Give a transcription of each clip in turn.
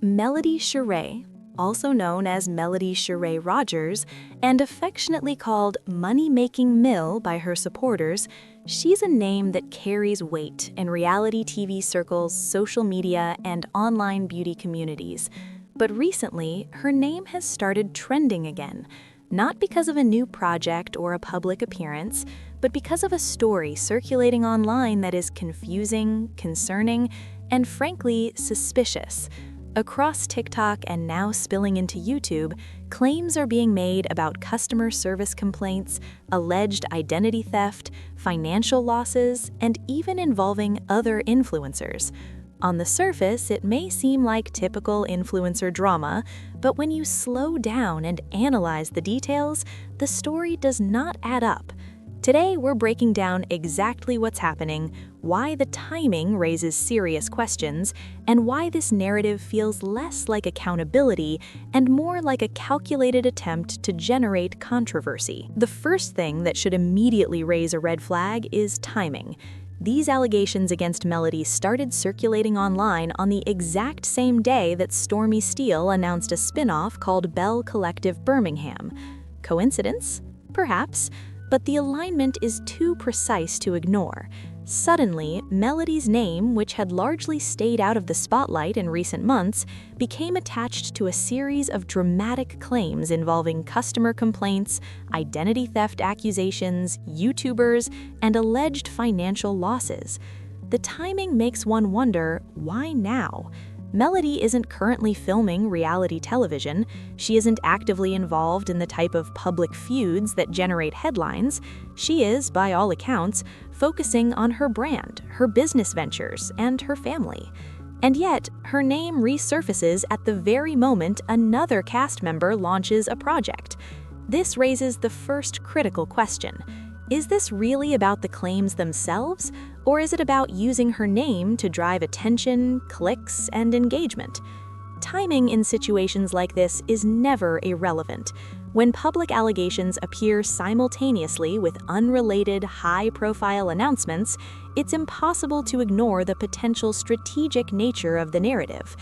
Melody Shari, also known as Melody Shari Rogers, and affectionately called Money-Making Mill by her supporters, she's a name that carries weight in reality TV circles, social media, and online beauty communities. But recently, her name has started trending again, not because of a new project or a public appearance, but because of a story circulating online that is confusing, concerning, and frankly, suspicious. Across TikTok and now spilling into YouTube, claims are being made about customer service complaints, alleged identity theft, financial losses, and even involving other influencers. On the surface, it may seem like typical influencer drama, but when you slow down and analyze the details, the story does not add up. Today, we're breaking down exactly what's happening, why the timing raises serious questions, and why this narrative feels less like accountability and more like a calculated attempt to generate controversy. The first thing that should immediately raise a red flag is timing. These allegations against Melody started circulating online on the exact same day that Stormy Steele announced a spin-off called Bell Collective Birmingham. Coincidence? Perhaps. But the alignment is too precise to ignore. Suddenly, Melody's name, which had largely stayed out of the spotlight in recent months, became attached to a series of dramatic claims involving customer complaints, identity theft accusations, YouTubers, and alleged financial losses. The timing makes one wonder, why now? Melody isn't currently filming reality television, she isn't actively involved in the type of public feuds that generate headlines. She is, by all accounts, focusing on her brand, her business ventures, and her family. And yet, her name resurfaces at the very moment another cast member launches a project. This raises the first critical question. Is this really about the claims themselves, or is it about using her name to drive attention, clicks, and engagement? Timing in situations like this is never irrelevant. When public allegations appear simultaneously with unrelated, high-profile announcements, it's impossible to ignore the potential strategic nature of the narrative.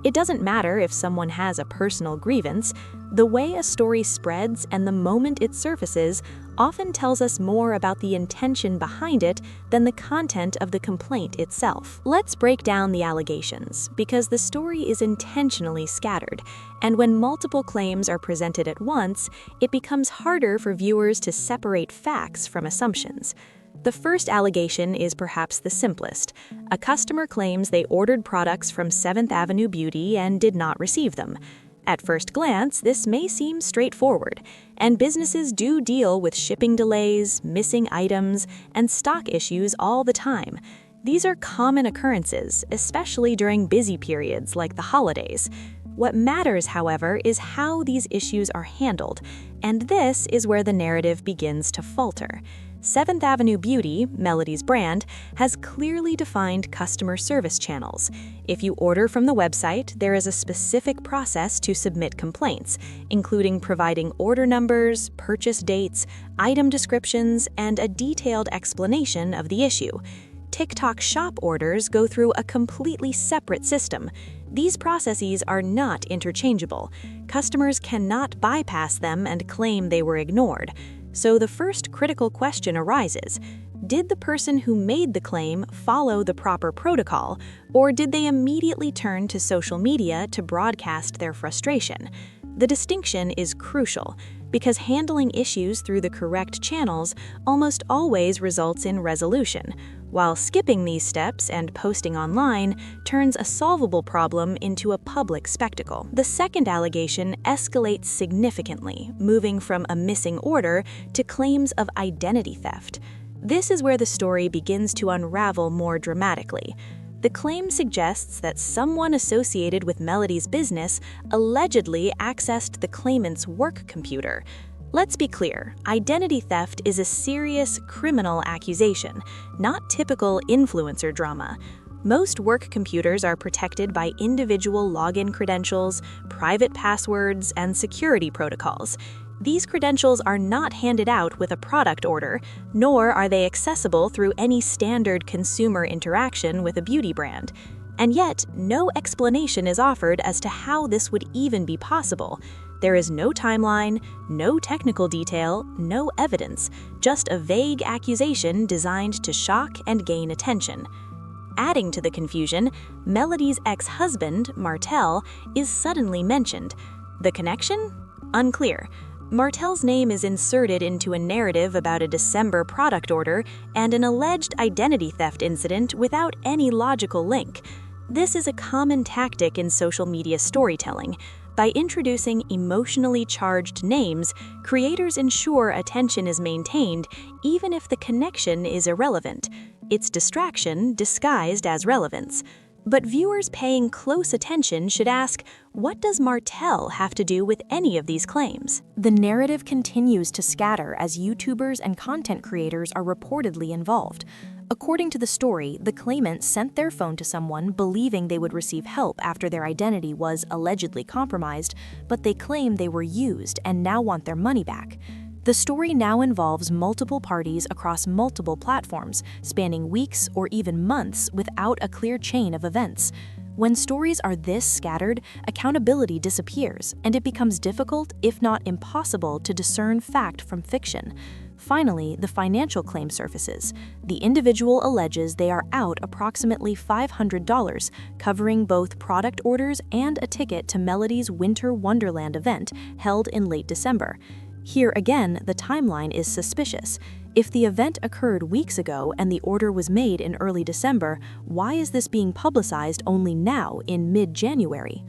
It doesn't matter if someone has a personal grievance. The way a story spreads and the moment it surfaces often tells us more about the intention behind it than the content of the complaint itself. Let's break down the allegations, because the story is intentionally scattered, and when multiple claims are presented at once, it becomes harder for viewers to separate facts from assumptions. The first allegation is perhaps the simplest. A customer claims they ordered products from 7th Avenue Beauty and did not receive them. At first glance, this may seem straightforward, and businesses do deal with shipping delays, missing items, and stock issues all the time. These are common occurrences, especially during busy periods like the holidays. What matters, however, is how these issues are handled, and this is where the narrative begins to falter. 7th Avenue Beauty, Melody's brand, has clearly defined customer service channels. If you order from the website, there is a specific process to submit complaints, including providing order numbers, purchase dates, item descriptions, and a detailed explanation of the issue. TikTok Shop orders go through a completely separate system. These processes are not interchangeable. Customers cannot bypass them and claim they were ignored. So the first critical question arises: did the person who made the claim follow the proper protocol, or did they immediately turn to social media to broadcast their frustration? The distinction is crucial, because handling issues through the correct channels almost always results in resolution, while skipping these steps and posting online turns a solvable problem into a public spectacle. The second allegation escalates significantly, moving from a missing order to claims of identity theft. This is where the story begins to unravel more dramatically. The claim suggests that someone associated with Melody's business allegedly accessed the claimant's work computer. Let's be clear, identity theft is a serious criminal accusation, not typical influencer drama. Most work computers are protected by individual login credentials, private passwords, and security protocols. These credentials are not handed out with a product order, nor are they accessible through any standard consumer interaction with a beauty brand. And yet, no explanation is offered as to how this would even be possible. There is no timeline, no technical detail, no evidence, just a vague accusation designed to shock and gain attention. Adding to the confusion, Melody's ex-husband, Martel, is suddenly mentioned. The connection? Unclear. Martel's name is inserted into a narrative about a December product order and an alleged identity theft incident without any logical link. This is a common tactic in social media storytelling. By introducing emotionally charged names, creators ensure attention is maintained even if the connection is irrelevant. It's distraction disguised as relevance. But viewers paying close attention should ask, what does Martel have to do with any of these claims? The narrative continues to scatter as YouTubers and content creators are reportedly involved. According to the story, the claimant sent their phone to someone believing they would receive help after their identity was allegedly compromised, but they claim they were used and now want their money back. The story now involves multiple parties across multiple platforms, spanning weeks or even months without a clear chain of events. When stories are this scattered, accountability disappears, and it becomes difficult, if not impossible, to discern fact from fiction. Finally, the financial claim surfaces. The individual alleges they are out approximately $500, covering both product orders and a ticket to Melody's Winter Wonderland event held in late December. Here again, the timeline is suspicious. If the event occurred weeks ago and the order was made in early December, why is this being publicized only now in mid-January?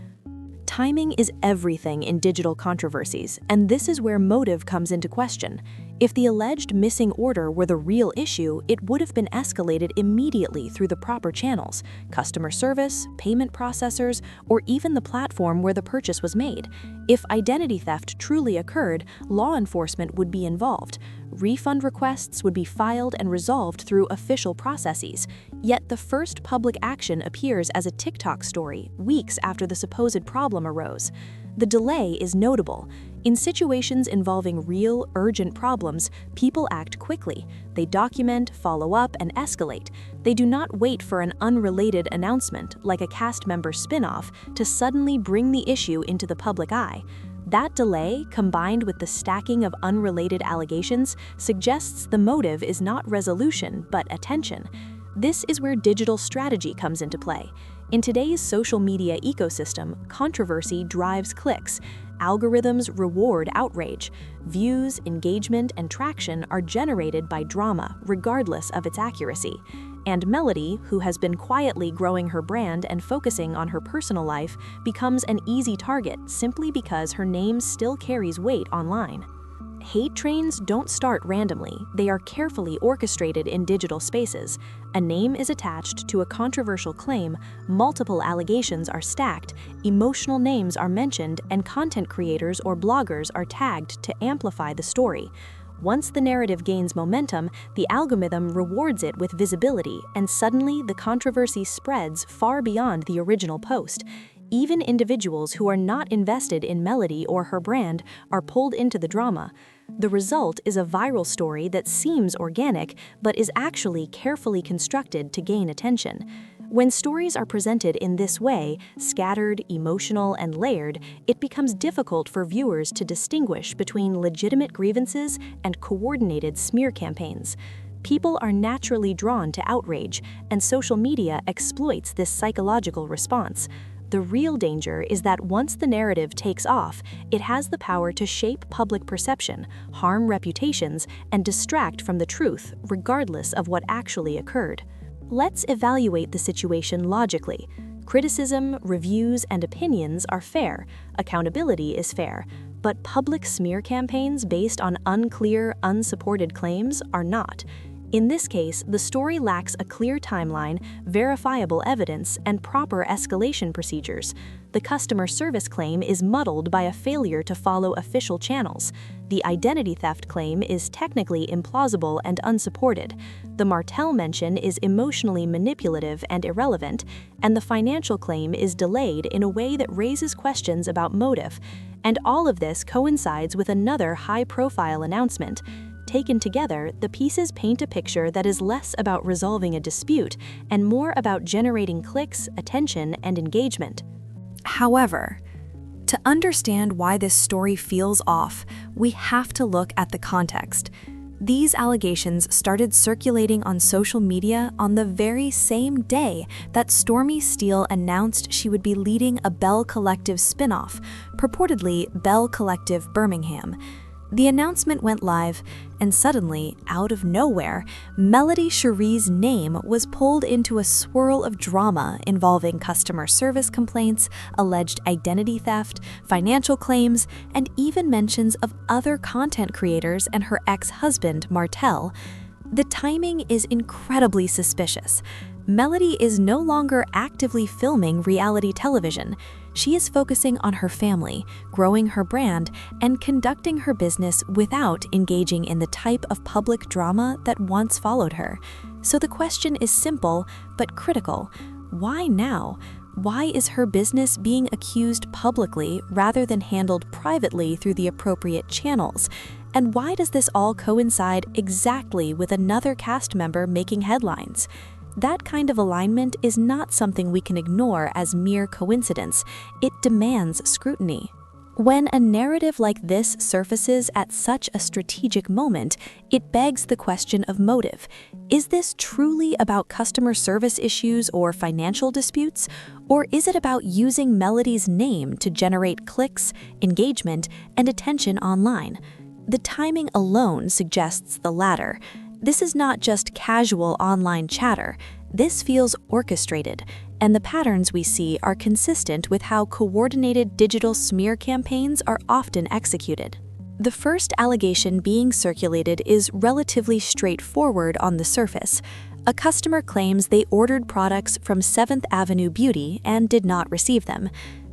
Timing is everything in digital controversies, and this is where motive comes into question. If the alleged missing order were the real issue, it would have been escalated immediately through the proper channels, customer service, payment processors, or even the platform where the purchase was made. If identity theft truly occurred, law enforcement would be involved. Refund requests would be filed and resolved through official processes. Yet the first public action appears as a TikTok story, weeks after the supposed problem arose. The delay is notable. In situations involving real, urgent problems, people act quickly. They document, follow up, and escalate. They do not wait for an unrelated announcement, like a cast member spin-off, to suddenly bring the issue into the public eye. That delay, combined with the stacking of unrelated allegations, suggests the motive is not resolution, but attention. This is where digital strategy comes into play. In today's social media ecosystem, controversy drives clicks. Algorithms reward outrage. Views, engagement, and traction are generated by drama, regardless of its accuracy. And Melody, who has been quietly growing her brand and focusing on her personal life, becomes an easy target simply because her name still carries weight online. Hate trains don't start randomly, they are carefully orchestrated in digital spaces. A name is attached to a controversial claim, multiple allegations are stacked, emotional names are mentioned, and content creators or bloggers are tagged to amplify the story. Once the narrative gains momentum, the algorithm rewards it with visibility, and suddenly the controversy spreads far beyond the original post. Even individuals who are not invested in Melody or her brand are pulled into the drama. The result is a viral story that seems organic, but is actually carefully constructed to gain attention. When stories are presented in this way, scattered, emotional, and layered, it becomes difficult for viewers to distinguish between legitimate grievances and coordinated smear campaigns. People are naturally drawn to outrage, and social media exploits this psychological response. The real danger is that once the narrative takes off, it has the power to shape public perception, harm reputations, and distract from the truth, regardless of what actually occurred. Let's evaluate the situation logically. Criticism, reviews, and opinions are fair. Accountability is fair. But public smear campaigns based on unclear, unsupported claims are not. In this case, the story lacks a clear timeline, verifiable evidence, and proper escalation procedures. The customer service claim is muddled by a failure to follow official channels. The identity theft claim is technically implausible and unsupported. The Martel mention is emotionally manipulative and irrelevant, and the financial claim is delayed in a way that raises questions about motive. And all of this coincides with another high-profile announcement. taken together, the pieces paint a picture that is less about resolving a dispute and more about generating clicks, attention, and engagement. However, to understand why this story feels off, we have to look at the context. These allegations started circulating on social media on the very same day that Stormy Steele announced she would be leading a Bell Collective spin-off, purportedly Bell Collective Birmingham. The announcement went live, and suddenly, out of nowhere, Melody Shari's name was pulled into a swirl of drama involving customer service complaints, alleged identity theft, financial claims, and even mentions of other content creators and her ex-husband, Martell. The timing is incredibly suspicious. Melody is no longer actively filming reality television. She is focusing on her family, growing her brand, and conducting her business without engaging in the type of public drama that once followed her. So the question is simple but critical. Why now? Why is her business being accused publicly rather than handled privately through the appropriate channels? And why does this all coincide exactly with another cast member making headlines? That kind of alignment is not something we can ignore as mere coincidence. It demands scrutiny. When a narrative like this surfaces at such a strategic moment, it begs the question of motive. Is this truly about customer service issues or financial disputes? Or is it about using Melody's name to generate clicks, engagement, and attention online? The timing alone suggests the latter. This is not just casual online chatter. This feels orchestrated, and the patterns we see are consistent with how coordinated digital smear campaigns are often executed. The first allegation being circulated is relatively straightforward on the surface. A customer claims they ordered products from 7th Avenue Beauty and did not receive them.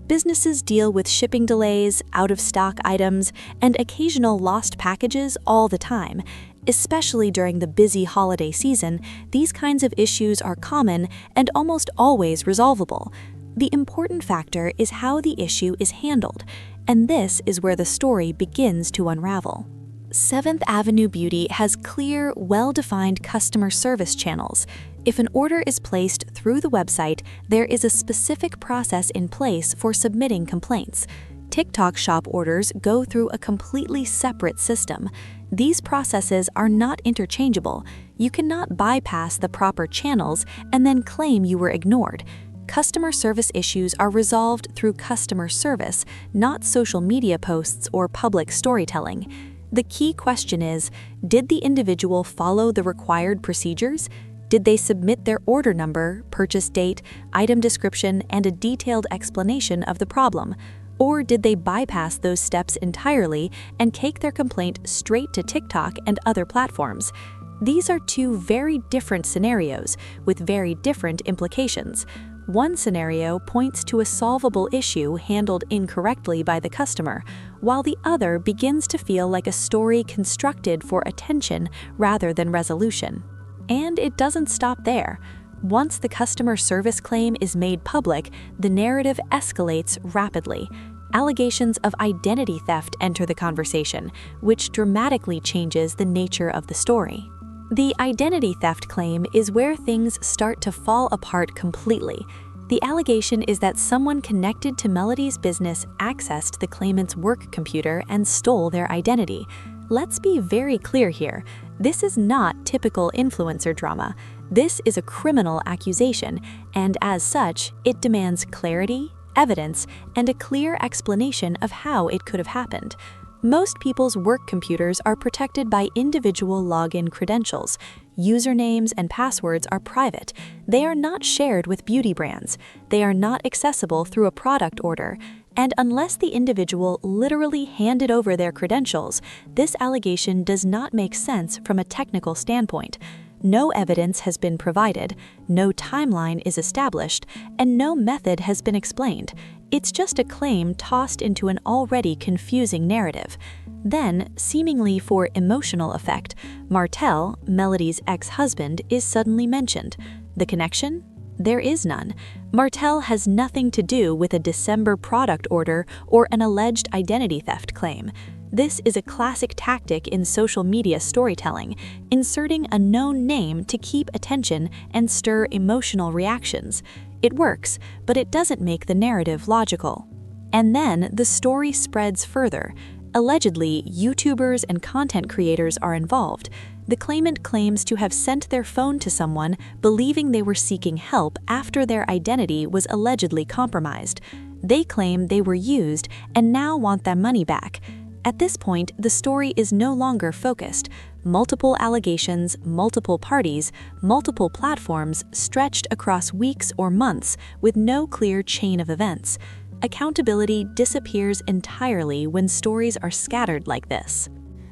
Businesses deal with shipping delays, out-of-stock items, and occasional lost packages all the time. Especially during the busy holiday season, these kinds of issues are common and almost always resolvable. The important factor is how the issue is handled, and this is where the story begins to unravel. 7th Avenue Beauty has clear, well-defined customer service channels. If an order is placed through the website, there is a specific process in place for submitting complaints. TikTok Shop orders go through a completely separate system. These processes are not interchangeable. You cannot bypass the proper channels and then claim you were ignored. Customer service issues are resolved through customer service, not social media posts or public storytelling. The key question is, did the individual follow the required procedures? Did they submit their order number, purchase date, item description, and a detailed explanation of the problem? Or did they bypass those steps entirely and take their complaint straight to TikTok and other platforms? These are two very different scenarios with very different implications. One scenario points to a solvable issue handled incorrectly by the customer, while the other begins to feel like a story constructed for attention rather than resolution. And it doesn't stop there. Once the customer service claim is made public, the narrative escalates rapidly. Allegations of identity theft enter the conversation, which dramatically changes the nature of the story. The identity theft claim is where things start to fall apart completely. The allegation is that someone connected to Melody's business accessed the claimant's work computer and stole their identity. Let's be very clear here. This is not typical influencer drama. This is a criminal accusation, and as such, it demands clarity, evidence, and a clear explanation of how it could have happened. Most people's work computers are protected by individual login credentials. Usernames and passwords are private. They are not shared with beauty brands. They are not accessible through a product order. And unless the individual literally handed over their credentials, this allegation does not make sense from a technical standpoint. No evidence has been provided, no timeline is established, and no method has been explained. It's just a claim tossed into an already confusing narrative. Then, seemingly for emotional effect, Martell, Melody's ex-husband, is suddenly mentioned. The connection? There is none. Martell has nothing to do with a December product order or an alleged identity theft claim. This is a classic tactic in social media storytelling, inserting a known name to keep attention and stir emotional reactions. It works, but it doesn't make the narrative logical. And then the story spreads further. Allegedly, YouTubers and content creators are involved. The claimant claims to have sent their phone to someone believing they were seeking help after their identity was allegedly compromised. They claim they were used and now want their money back. At this point, the story is no longer focused. Multiple allegations, multiple parties, multiple platforms stretched across weeks or months with no clear chain of events. Accountability disappears entirely when stories are scattered like this.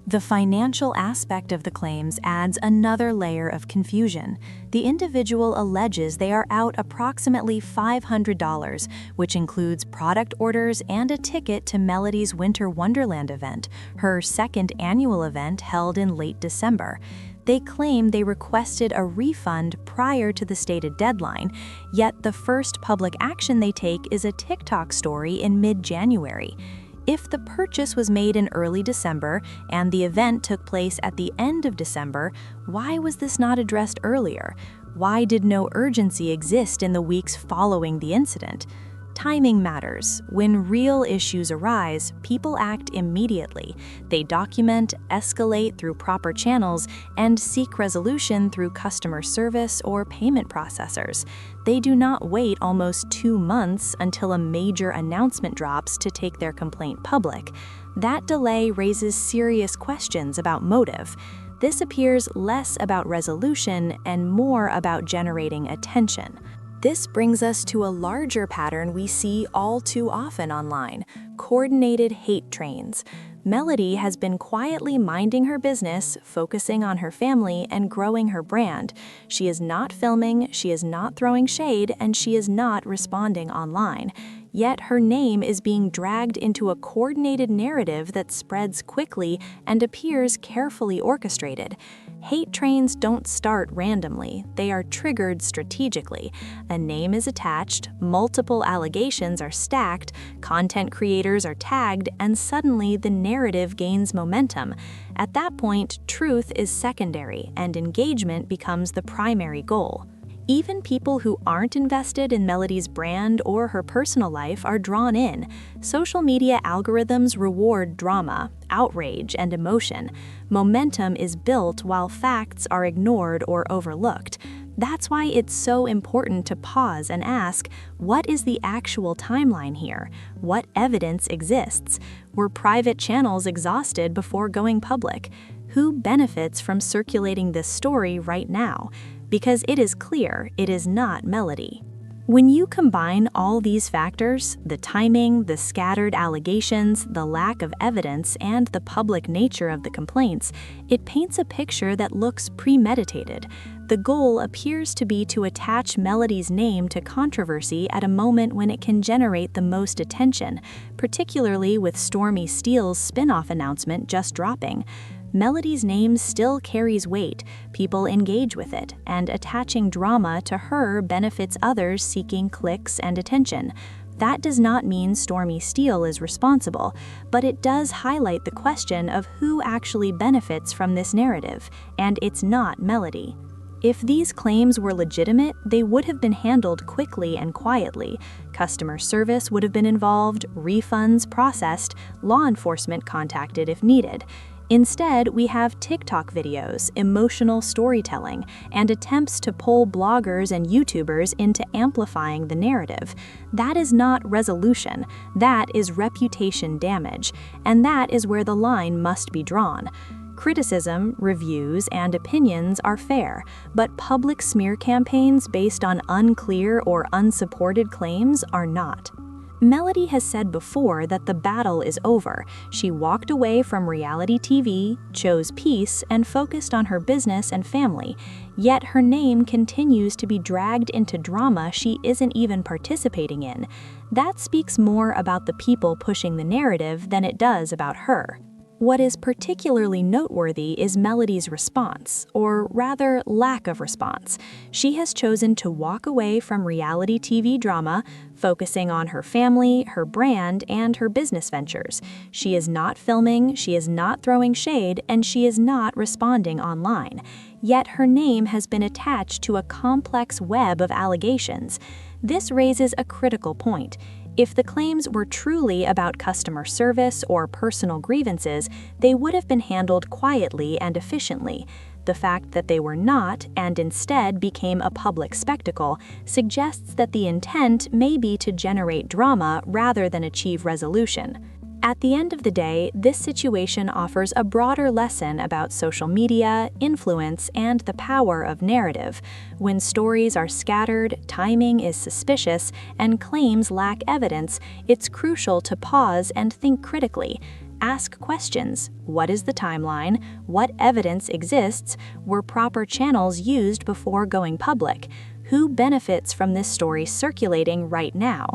The financial aspect of the claims adds another layer of confusion. The individual alleges they are out approximately $500, which includes product orders and a ticket to Melody's Winter Wonderland event, her second annual event held in late December. They claim they requested a refund prior to the stated deadline, yet the first public action they take is a TikTok story in mid-January. If the purchase was made in early December and the event took place at the end of December, why was this not addressed earlier? Why did no urgency exist in the weeks following the incident? Timing matters. When real issues arise, people act immediately. They document, escalate through proper channels, and seek resolution through customer service or payment processors. They do not wait almost 2 months until a major announcement drops to take their complaint public. That delay raises serious questions about motive. This appears less about resolution and more about generating attention. This brings us to a larger pattern we see all too often online: coordinated hate trains. Melody has been quietly minding her business, focusing on her family and growing her brand. She is not filming, she is not throwing shade, and she is not responding online. Yet her name is being dragged into a coordinated narrative that spreads quickly and appears carefully orchestrated. Hate trains don't start randomly, they are triggered strategically. A name is attached, multiple allegations are stacked, content creators are tagged, and suddenly the narrative gains momentum. At that point, truth is secondary and engagement becomes the primary goal. Even people who aren't invested in Melody's brand or her personal life are drawn in. Social media algorithms reward drama, outrage, and emotion. Momentum is built while facts are ignored or overlooked. That's why it's so important to pause and ask, what is the actual timeline here? What evidence exists? Were private channels exhausted before going public? Who benefits from circulating this story right now? Because it is clear it is not Melody. When you combine all these factors, the timing, the scattered allegations, the lack of evidence, and the public nature of the complaints, it paints a picture that looks premeditated. The goal appears to be to attach Melody's name to controversy at a moment when it can generate the most attention, particularly with Stormy Steele's spin-off announcement just dropping. Melody's name still carries weight, people engage with it, and attaching drama to her benefits others seeking clicks and attention. That does not mean Stormy Steele is responsible, but it does highlight the question of who actually benefits from this narrative, and it's not Melody. If these claims were legitimate, they would have been handled quickly and quietly. Customer service would have been involved, refunds processed, law enforcement contacted if needed. Instead, we have TikTok videos, emotional storytelling, and attempts to pull bloggers and YouTubers into amplifying the narrative. That is not resolution, that is reputation damage, and that is where the line must be drawn. Criticism, reviews, and opinions are fair, but public smear campaigns based on unclear or unsupported claims are not. Melody has said before that the battle is over. She walked away from reality TV, chose peace, and focused on her business and family. Yet her name continues to be dragged into drama she isn't even participating in. That speaks more about the people pushing the narrative than it does about her. What is particularly noteworthy is Melody's response, or rather lack of response. She has chosen to walk away from reality TV drama, focusing on her family, her brand, and her business ventures. She is not filming, she is not throwing shade, and she is not responding online. Yet her name has been attached to a complex web of allegations. This raises a critical point. If the claims were truly about customer service or personal grievances, they would have been handled quietly and efficiently. The fact that they were not, and instead became a public spectacle, suggests that the intent may be to generate drama rather than achieve resolution. At the end of the day, this situation offers a broader lesson about social media, influence, and the power of narrative. When stories are scattered, timing is suspicious, and claims lack evidence, it's crucial to pause and think critically. Ask questions. What is the timeline? What evidence exists? Were proper channels used before going public? Who benefits from this story circulating right now?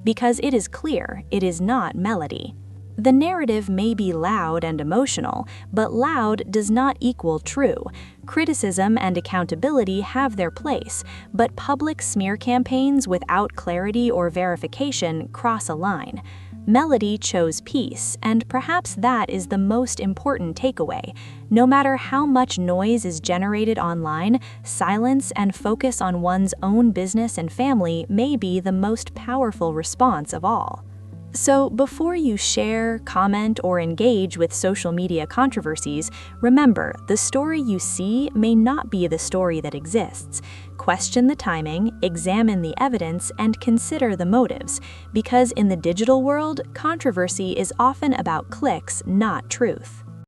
Because it is clear, it is not Melody. The narrative may be loud and emotional, but loud does not equal true. Criticism and accountability have their place, but public smear campaigns without clarity or verification cross a line. Melody chose peace, and perhaps that is the most important takeaway. No matter how much noise is generated online, silence and focus on one's own business and family may be the most powerful response of all. So before you share, comment, or engage with social media controversies, remember, the story you see may not be the story that exists. Question the timing, examine the evidence, and consider the motives, because in the digital world, controversy is often about clicks, not truth.